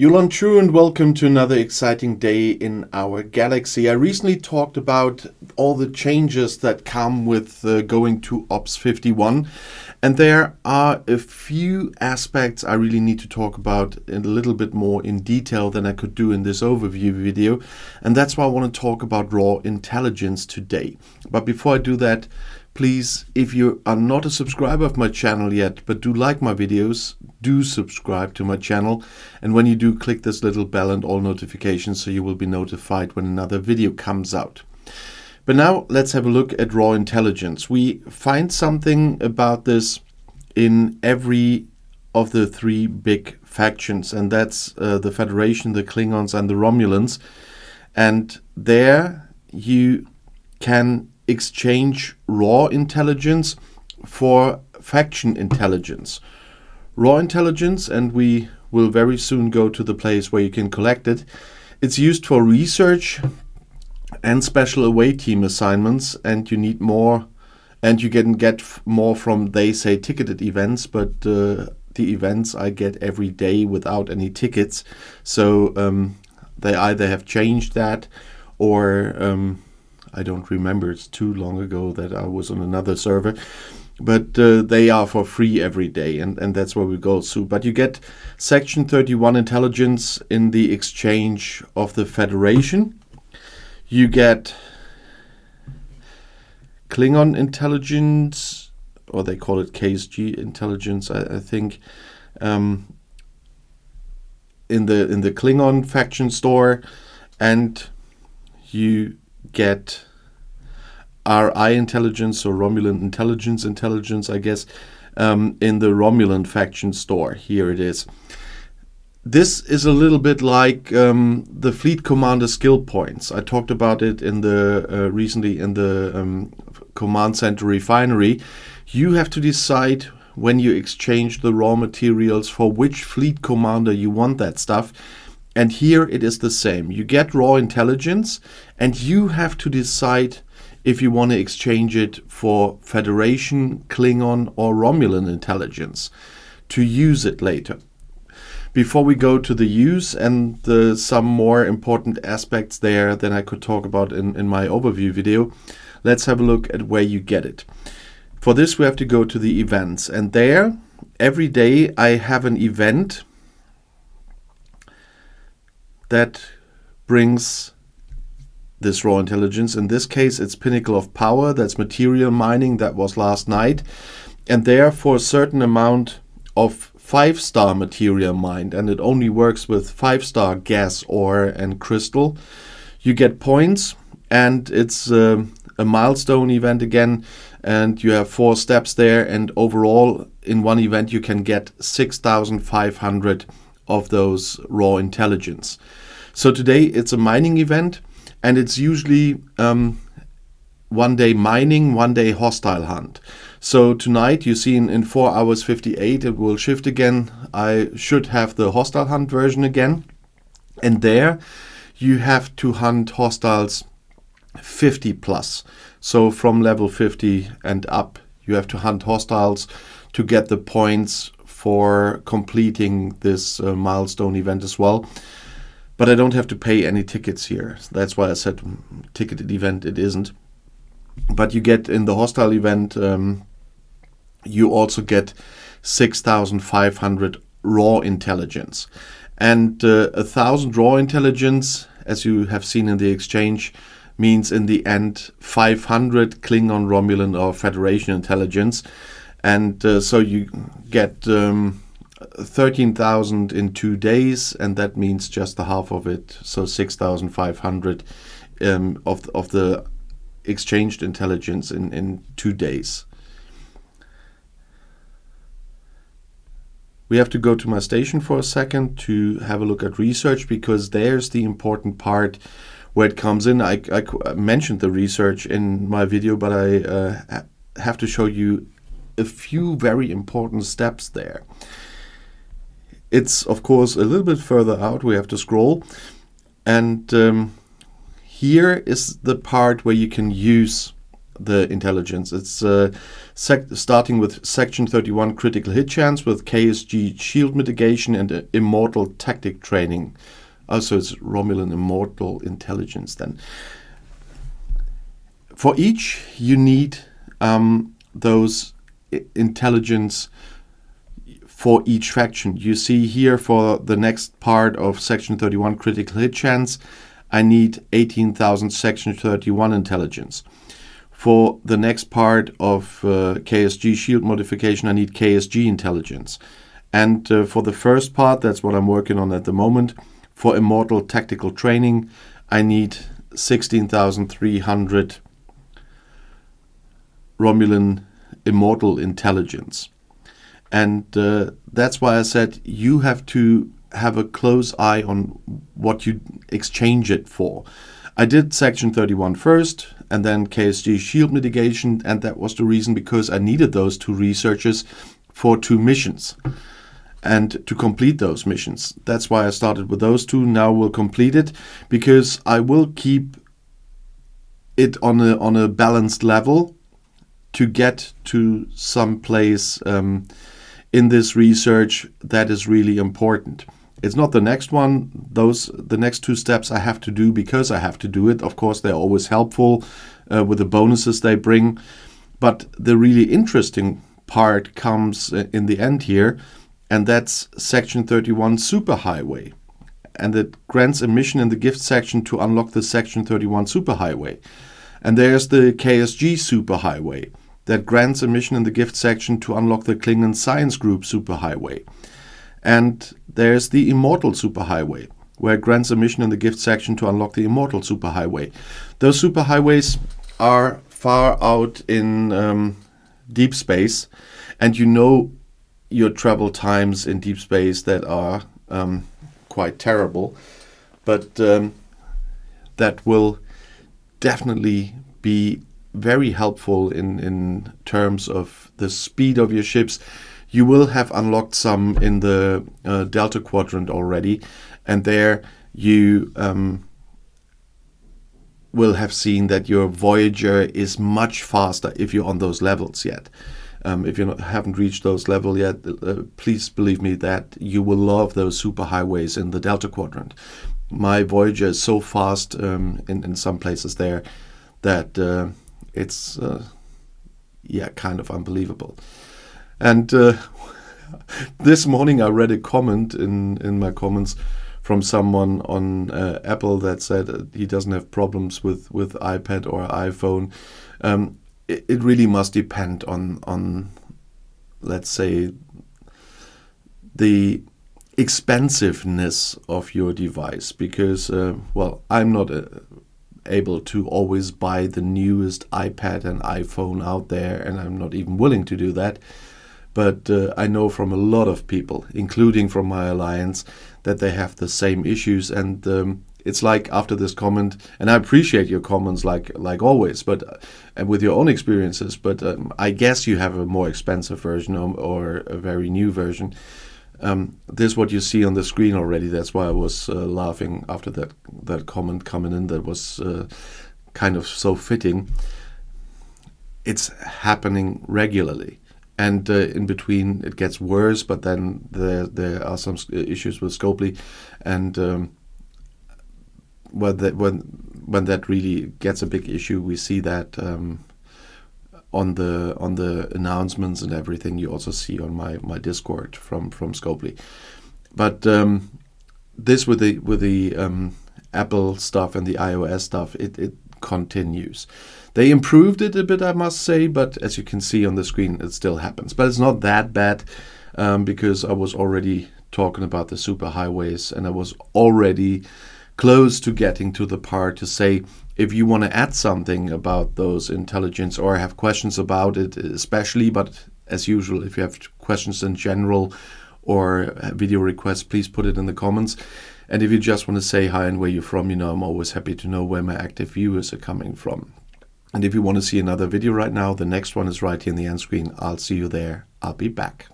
Yulan Chu, and welcome to another exciting day in our galaxy. I recently talked about all the changes that come with going to Ops 51, and there are a few aspects I really need to talk about a little bit more in detail than I could do in this overview video, and that's why I want to talk about raw intelligence today. But before I do that, please, if you are not a subscriber of my channel yet, but do like my videos, do subscribe to my channel. And when you do, click this little bell and all notifications so you will be notified when another video comes out. But now let's have a look at raw intelligence. We find something about this in every of the three big factions, and that's the Federation, the Klingons, and the Romulans. And there you can exchange raw intelligence for faction intelligence. Raw intelligence, and we will very soon go to the place where you can collect it. It's used for research and special away team assignments, and you need more, and you can get more from, they say, ticketed events, but the events I get every day without any tickets. So they either have changed that or I don't remember, it's too long ago that I was on another server, but they are for free every day, and that's where we go to. But you get Section 31 intelligence in the exchange of the Federation. You get Klingon intelligence, or they call it KSG intelligence, I think, in the Klingon faction store, and you get RI intelligence, or Romulan intelligence, I guess, in the Romulan faction store. Here it is. This is a little bit like the Fleet Commander skill points. I talked about it in the recently in the Command Center Refinery. You have to decide when you exchange the raw materials for which fleet commander you want that stuff. And here it is the same. You get raw intelligence, and you have to decide if you want to exchange it for Federation, Klingon, or Romulan intelligence to use it later. Before we go to the use and some more important aspects there than I could talk about in my overview video, let's have a look at where you get it. For this, we have to go to the events, and there, every day I have an event that brings this raw intelligence. In this case, it's Pinnacle of Power. That's material mining. That was last night. And there, for a certain amount of 5-star material mined, and it only works with 5-star gas, ore, and crystal, you get points. And it's a milestone event again. And you have 4 steps there. And overall, in one event, you can get 6,500 of those raw intelligence. So today it's a mining event, and it's usually 1 day mining, 1 day hostile hunt. So tonight, you see in 4 hours 58, it will shift again. I should have the hostile hunt version again. And there you have to hunt hostiles 50 plus. So from level 50 and up, you have to hunt hostiles to get the points for completing this milestone event as well. But I don't have to pay any tickets here. That's why I said ticketed event, it isn't. But you get in the hostile event, you also get 6,500 raw intelligence. And 1,000 raw intelligence, as you have seen in the exchange, means in the end 500 Klingon, Romulan, or Federation intelligence. And so you get 13,000 in 2 days, and that means just the half of it, so 6,500 of the exchanged intelligence in 2 days. We have to go to my station for a second to have a look at research, because there's the important part where it comes in. I mentioned the research in my video, but I have to show you a few very important steps there. It's, of course, a little bit further out. We have to scroll. And here is the part where you can use the intelligence. It's starting with Section 31 critical hit chance with KSG shield mitigation and immortal tactic training. Also, it's Romulan immortal intelligence then. For each, you need those intelligence for each faction. You see here for the next part of Section 31 critical hit chance, I need 18,000 Section 31 intelligence. For the next part of KSG shield modification, I need KSG intelligence. And for the first part, that's what I'm working on at the moment, for immortal tactical training, I need 16,300 Romulan immortal intelligence. And that's why I said you have to have a close eye on what you exchange it for. I did Section 31 first, and then KSG shield mitigation, and that was the reason because I needed those 2 researchers for 2 missions and to complete those missions. That's why I started with those 2. Now we'll complete it because I will keep it on a balanced level to get to some place in this research that is really important. It's not the next one. The next 2 steps I have to do because I have to do it. Of course, they're always helpful with the bonuses they bring. But the really interesting part comes in the end here, and that's Section 31 Superhighway. And it grants a mission in the gift section to unlock the Section 31 Superhighway. And there's the KSG Superhighway that grants a mission in the gift section to unlock the Klingon Science Group Superhighway. And there's the Immortal Superhighway, where it grants a mission in the gift section to unlock the Immortal Superhighway. Those superhighways are far out in deep space, and you know your travel times in deep space that are quite terrible, but that will definitely be very helpful in terms of the speed of your ships. You will have unlocked some in the Delta Quadrant already, and there you will have seen that your Voyager is much faster if you're on those levels yet. If you haven't reached those levels yet, please believe me that you will love those superhighways in the Delta Quadrant. My Voyager is so fast in some places there that it's kind of unbelievable. And this morning I read a comment in my comments from someone on Apple that said he doesn't have problems with iPad or iPhone. It really must depend on let's say, the expensiveness of your device, because I'm not able to always buy the newest iPad and iPhone out there, and I'm not even willing to do that. But I know from a lot of people, including from my alliance, that they have the same issues. And it's like after this comment, and I appreciate your comments like always, but and with your own experiences. But I guess you have a more expensive version or a very new version. This is what you see on the screen already. That's why I was laughing after that comment coming in. That was kind of so fitting. It's happening regularly. And in between, it gets worse. But then there are some issues with Scopely, and when that really gets a big issue, we see that on the announcements and everything. You also see on my Discord from Scopely. But this with the Apple stuff and the iOS stuff, it continues. They improved it a bit, I must say, but as you can see on the screen, it still happens. But it's not that bad, because I was already talking about the superhighways, and I was already close to getting to the part to say, if you want to add something about those intelligence or have questions about it especially, but as usual, if you have questions in general or video requests, please put it in the comments. And if you just want to say hi and where you're from, I'm always happy to know where my active viewers are coming from. And if you want to see another video right now, the next one is right here in the end screen. I'll see you there. I'll be back.